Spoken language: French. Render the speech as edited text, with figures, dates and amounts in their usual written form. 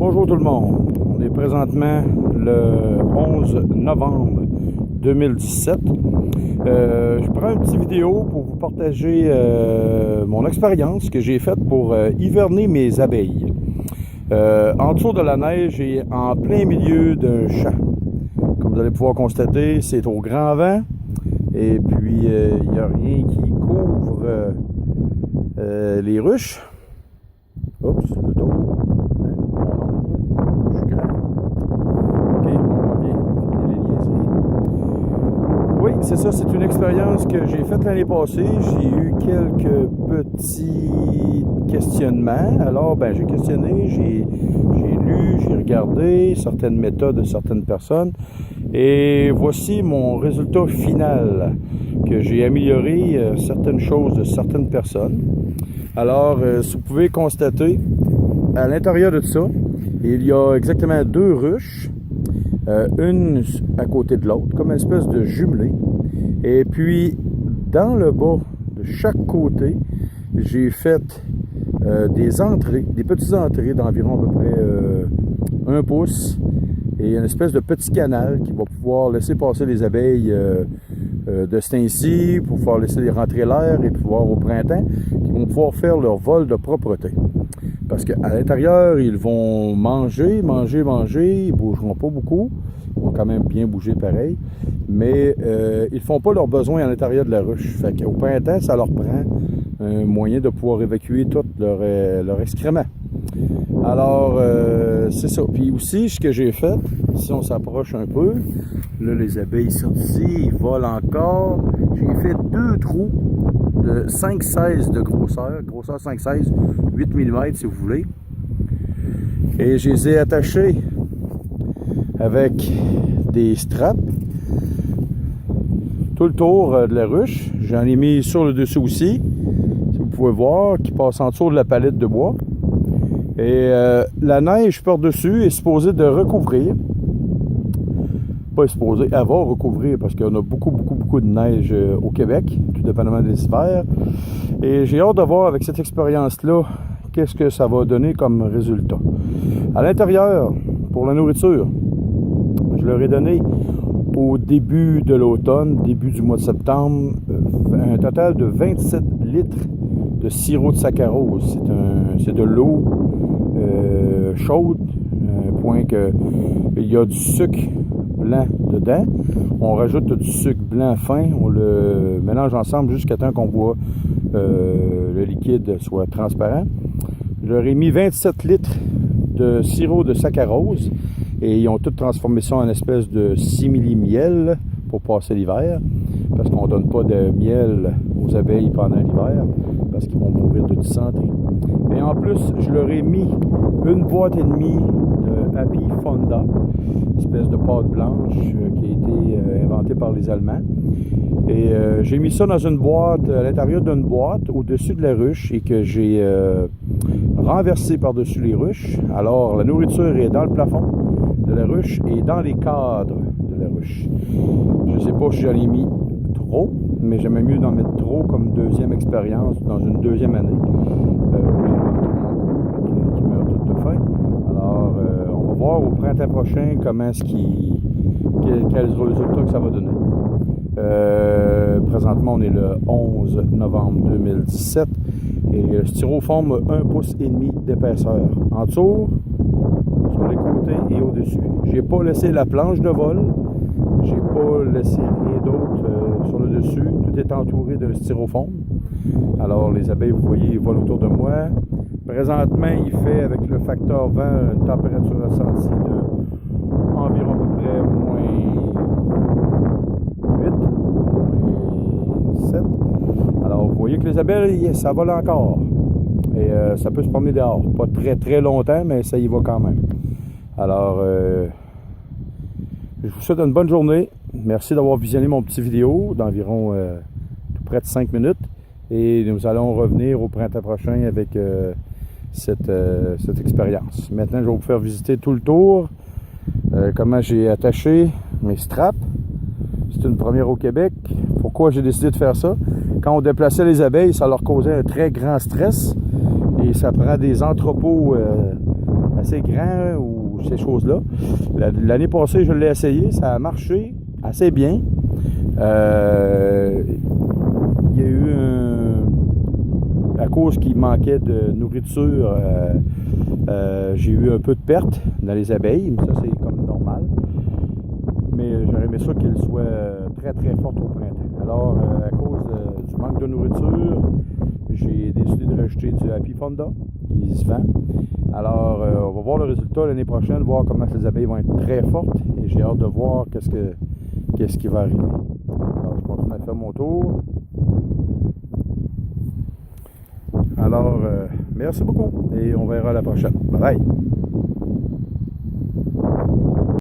Bonjour tout le monde, on est présentement le 11 novembre 2017. Je prends une petite vidéo pour vous partager mon expérience que j'ai faite pour hiverner mes abeilles. En dessous de la neige et en plein milieu d'un champ. Comme vous allez pouvoir constater, c'est au grand vent et puis il n'y a rien qui couvre les ruches. Oups, le dos. Je suis grand. Ok, on va bien finir les niaiseries. Oui, c'est ça, c'est une expérience que j'ai faite l'année passée. J'ai eu quelques petits questionnements. Alors, j'ai questionné, j'ai lu, j'ai regardé certaines méthodes de certaines personnes. Et voici mon résultat final, que j'ai amélioré certaines choses de certaines personnes. Alors, si vous pouvez constater, à l'intérieur de tout ça, il y a exactement deux ruches, une à côté de l'autre, comme une espèce de jumelé. Et puis, dans le bas de chaque côté, j'ai fait des entrées, des petites entrées d'environ à peu près 1 pouce, et une espèce de petit canal qui va pouvoir laisser passer les abeilles de ce temps-ci, pour pouvoir laisser rentrer l'air et pouvoir au printemps, qui vont pouvoir faire leur vol de propreté. Parce qu'à l'intérieur, ils vont manger, ils bougeront pas beaucoup, ils vont quand même bien bouger pareil, mais ils font pas leurs besoins à l'intérieur de la ruche. Fait qu'au printemps, ça leur prend un moyen de pouvoir évacuer tout leur excrément. Alors, c'est ça. Puis aussi, ce que j'ai fait, si on s'approche un peu, là, les abeilles sont ici, ils volent encore. J'ai fait 2 trous de 5,16 de grosseur 5,16, 8 mm si vous voulez. Et je les ai attachés avec des straps tout le tour de la ruche. J'en ai mis sur le dessus aussi, si vous pouvez voir, qui passe en dessous de la palette de bois. Et la neige par-dessus est supposée de recouvrir. Pas supposée, elle va recouvrir parce qu'on a beaucoup de neige au Québec, tout dépendamment des hivers. Et j'ai hâte de voir avec cette expérience-là, qu'est-ce que ça va donner comme résultat. À l'intérieur, pour la nourriture, je leur ai donné au début de l'automne, début du mois de septembre, un total de 27 litres de sirop de saccharose. C'est de l'eau chaude, un point que il y a du sucre blanc dedans. On rajoute du sucre blanc fin, on le mélange ensemble jusqu'à temps qu'on voit le liquide soit transparent. Je leur ai mis 27 litres de sirop de saccharose et ils ont tout transformé ça en espèce de simili-miel pour passer l'hiver, parce qu'on ne donne pas de miel aux abeilles pendant l'hiver parce qu'ils vont mourir de dysenterie. Et en plus, je leur ai mis une boîte et demie de Happy Fonda, espèce de pâte blanche qui a été inventée par les Allemands. Et j'ai mis ça dans une boîte, à l'intérieur d'une boîte, au-dessus de la ruche, et que j'ai renversé par-dessus les ruches. Alors, la nourriture est dans le plafond de la ruche et dans les cadres de la ruche. Je ne sais pas si j'en ai mis trop, mais j'aimais mieux d'en mettre trop comme deuxième expérience dans une deuxième année. Qui meurt tout de faim. Alors, on va voir au printemps prochain comment quels résultats que ça va donner. Présentement, on est le 11 novembre 2017 et le styrofoam a 1,5 pouce d'épaisseur. En dessous, sur les côtés et au-dessus. J'ai pas laissé la planche de vol. J'ai pas laissé rien d'autre sur le dessus. Tout est entouré de styrofoam. Alors, les abeilles, vous voyez, ils volent autour de moi. Présentement, il fait, avec le facteur vent, une température ressentie de environ à peu près -8, -7. Alors, vous voyez que les abeilles, ça vole encore. Et ça peut se promener dehors. Pas très longtemps, mais ça y va quand même. Alors, je vous souhaite une bonne journée. Merci d'avoir visionné mon petit vidéo d'environ tout près de 5 minutes. Et nous allons revenir au printemps prochain avec cette expérience. Maintenant, je vais vous faire visiter tout le tour, comment j'ai attaché mes straps. C'est une première au Québec. Pourquoi j'ai décidé de faire ça? Quand on déplaçait les abeilles, ça leur causait un très grand stress. Et ça prend des entrepôts assez grand ou ces choses-là. L'année passée, je l'ai essayé, ça a marché assez bien. Il y a eu à cause qu'il manquait de nourriture, j'ai eu un peu de perte dans les abeilles, mais ça c'est comme normal. Mais j'aurais aimé ça qu'elles soient très très fortes au printemps. Alors, à cause du manque de nourriture, j'ai décidé de rajouter du Happy Fonda qui se vend. Alors, on va voir le résultat l'année prochaine, voir comment ces abeilles vont être très fortes. Et j'ai hâte de voir qu'est-ce qui va arriver. Alors, je continue à faire mon tour. Alors, merci beaucoup et on verra la prochaine. Bye bye!